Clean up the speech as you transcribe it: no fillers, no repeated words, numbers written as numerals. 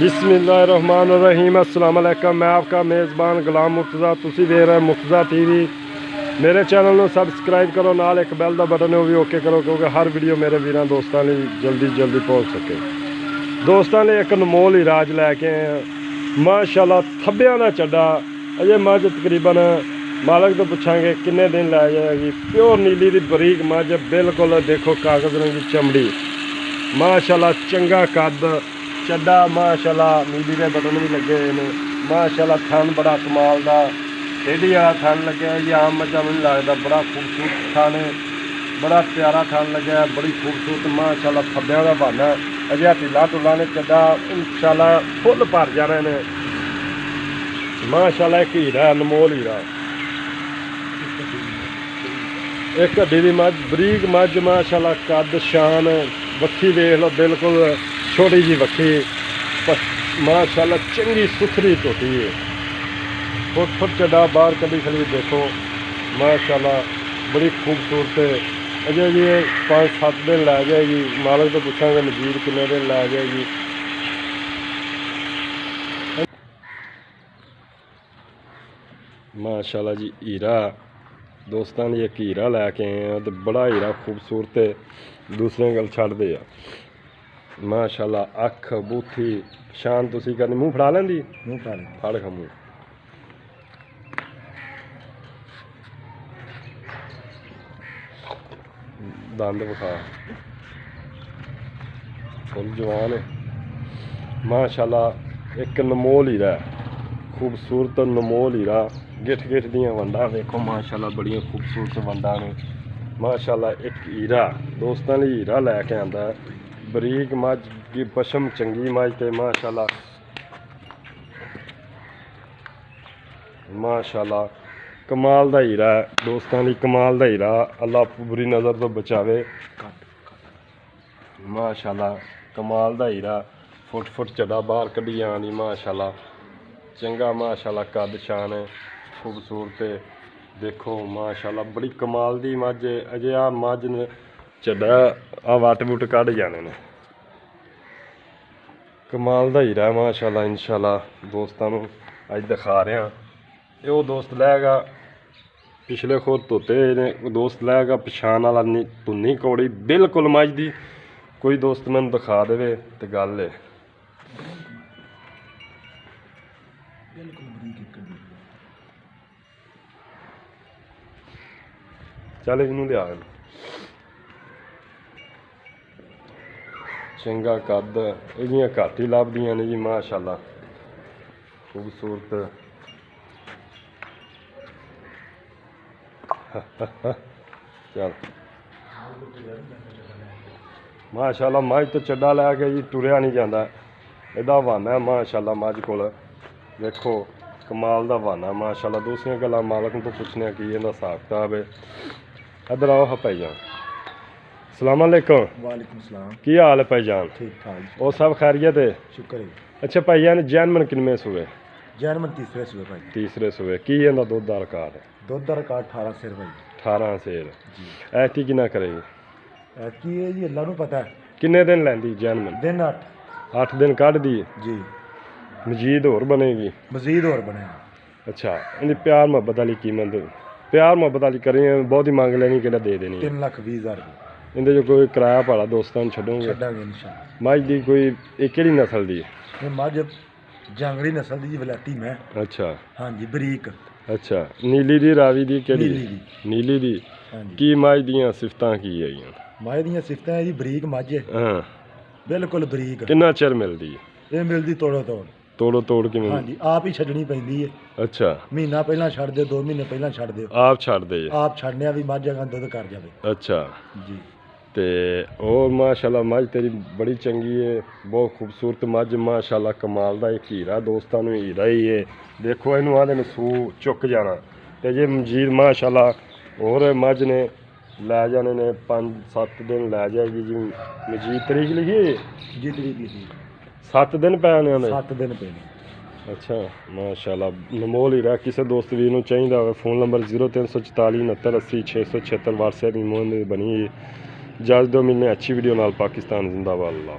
बिस्मिल्लाहिर्रहमानिर्रहीम अस्सलाम वालेकुम। मैं आपका मेज़बान गुलाम मुर्तज़ा, तुसी देख रहे मुर्तज़ा टीवी। मेरे चैनल में सबसक्राइब करो, नाल एक बैल का बटन है वो भी ओके करो, क्योंकि हर वीडियो मेरे वीरों दोस्तों लिए जल्दी पहुँच सके। दोस्तों ने एक अनमोल इराज लैके आए हैं माशाल्लाह, थब्बियां दा चड्डा। अजे मझ तकरीबन मालक तो पूछांगे किन्ने दिन लै जाएगी। प्योर नीली दी बरीक मझ, बिल्कुल देखो कागज़ रंगी चमड़ी माशाल्लाह, चंगा कद चड्डा माशाल्लाह, नीली के बटन भी लगे हुए हैं माशाल्लाह। थन बड़ा कमाल का टेढ़ी वाला थन लगे जी, आम मझा नहीं लगता, बड़ा खूबसूरत थन है, बड़ा प्यारा थन लगे, बड़ी खूबसूरत माशाल्लाह। थब्बियां का बहाना अजे ढिला ढुला ने चड्डा इंशाल्लाह फुल भर जाने ने माशाल्लाह। एक हीरा अनमोल हीरा, एक हड्डी की मझ, बरीक मझ माशाल्लाह, कद शान वक्खी देख लो, बिल्कुल छोटी जी वक्खी माशाल्लाह, चंगी सुथरी झोटी है। फुट चड्डा बाहर कभी खड़ी देखो माशाल्लाह, बड़ी खूबसूरत है। अजय जी 5-7 दिन लै जाएगी, मालक तो पूछांगे मजीद कितने दिन लै जाएगी। माशाल्लाह जी हीरा दोस्तों ने एक हीरा लैके आए हैं, तो बड़ा हीरा खूबसूरत है, दूसरे गल छड़ दे माशाल्लाह। अख बूथी शान तुसी करनी, मूँह फड़ा लेंदी, मूँह फड़ा लेंदी, फड़ खा मूँह। दंद विखा, फुल जवान है माशाल्लाह। एक नमोल हीरा खूबसूरत नमोल हीरा, गिठ दियां वंडा देखो माशाल्लाह, बड़ियां खूबसूरत वंडा ने माशाल्लाह। एक हीरा दोस्तों ने हीरा लैके आंदा है, बरीक मझ की पशम चंगी मझ ते माशाल्लाह माशाल्लाह, कमाल दा हीरा है दोस्तों ने, कमाल दा हीरा। अल्लाह बुरी नज़र तो बचावे माशाल्लाह, कमाल दा हीरा। फुट चढ़ा बाहर कड्ढी आनी माशाल्लाह, चंगा माशाल्लाह, कद शान है, खूबसूरत है देखो माशाल्लाह, बड़ी कमाल दी मझ। अजे आ मझ ने चड्डा आ वट वुट कढ़ जाने ने, कमाल दा हीरा माशाल्लाह। इंशाल्लाह दोस्तों को अज दिखा रहा, ये दोस्त लैगा पिछले खुद धोते ने, दोस्त लैगा पछाण वाला धुन्नी कौड़ी बिल्कुल मझ दी। कोई दोस्त मैनू दिखा दे तो गल है। चल इनू लिया, चंगा कद, इहदियां घट ही लभदियां ने जी माशाल्लाह, खूबसूरत चल माशाल्लाह। मझ तो चड्डा लैके जी टुरिया नहीं जाता, इहदा बहाना है माशाल्लाह। मझ कोल देखो कमाल दा बहाना माशाल्लाह। दूसरियां गल्लां मालक तो पुछने की इहदा हिसाब किताब है। इधर आओ भाईजान, अस्सलाम वालेकुम। वालेकुम सलाम। की हाल है भाईजान? ठीक ठाक, और सब खैरियत है? शुक्र है। अच्छा भाईजान, जैनमन किनमें सूए? जैनमन तीसरे सूए भाई। तीसरे सूए। की इहदा दुध दा रिकॉर्ड है? दुध का रिकॉर्ड 18 सिर भाई। 18 सेर जी। ऐती किना करेगी? की है जी, अल्लाह नू पता है। किन्ने दिन लैंदी जैनमन? दिन 8 दिन कढ़ दी जी। मजीद होर बनेगी? मजीद और बने। अच्छा, इन्हें प्यार मोहब्बत वाली कीमत, प्यार मोहब्बत वाली करी बहुत ही मंग लेनी कि दे देनी? 3,20,000 इंदे जो कोई किराया भाड़ा दोस्तों छड़ोगे? छड्डांगे इंशाअल्लाह। मझ दी कोई एक केड़ी नस्ल दी? ये मझ जंगली नस्ल दी वलैती मैं। अच्छा हाँ जी, बरीक। अच्छा, नीली दी रावी दी केड़ी? नीली दी। नीली दी। हाँ जी। की मझ दियां सिफतां की है? मझ दियां सिफतां है जी, बरीक मझ है, हाँ, बिल्कुल बरीक। किन्ना चिर मिलदी? ये मिलदी तोड़ो तोड़ के हाँ जी, आप ही छड्डनी पैंदी है। अच्छा, महीना पहला छड्ड दो, 2 महीने पहला छड्ड दो, आप छड़ दे? आप छड्डने भी मझ अगर दुध कर जावे। अच्छा जी। ते और माशाल्लाह मझ तेरी बड़ी चंगी है, बहुत खूबसूरत मझ माशाल्लाह, कमाल दा एक हीरा दोस्तों ने, हीरा ही है। देखो इनू आदे ने सू चुक जाना, ते जे मजीद माशाल्लाह और मझ ने लै जाने ने 5-7 दिन लै जाएगी जी। मजीद तरीक लिखी जी, तरीक 7 दिन पैने ने? 7 दिन पे। अच्छा माशाल्लाह, नमोल हीरा। किसी दोस्त वीर नूं चाहिदा होवे, फोन नंबर 0344 69 80 676 व्हाट्सएप ईमो बनी। इजाज़त दो, मिलने अच्छी वीडियो नाल। पाकिस्तान जिंदाबाद। अल्लाह।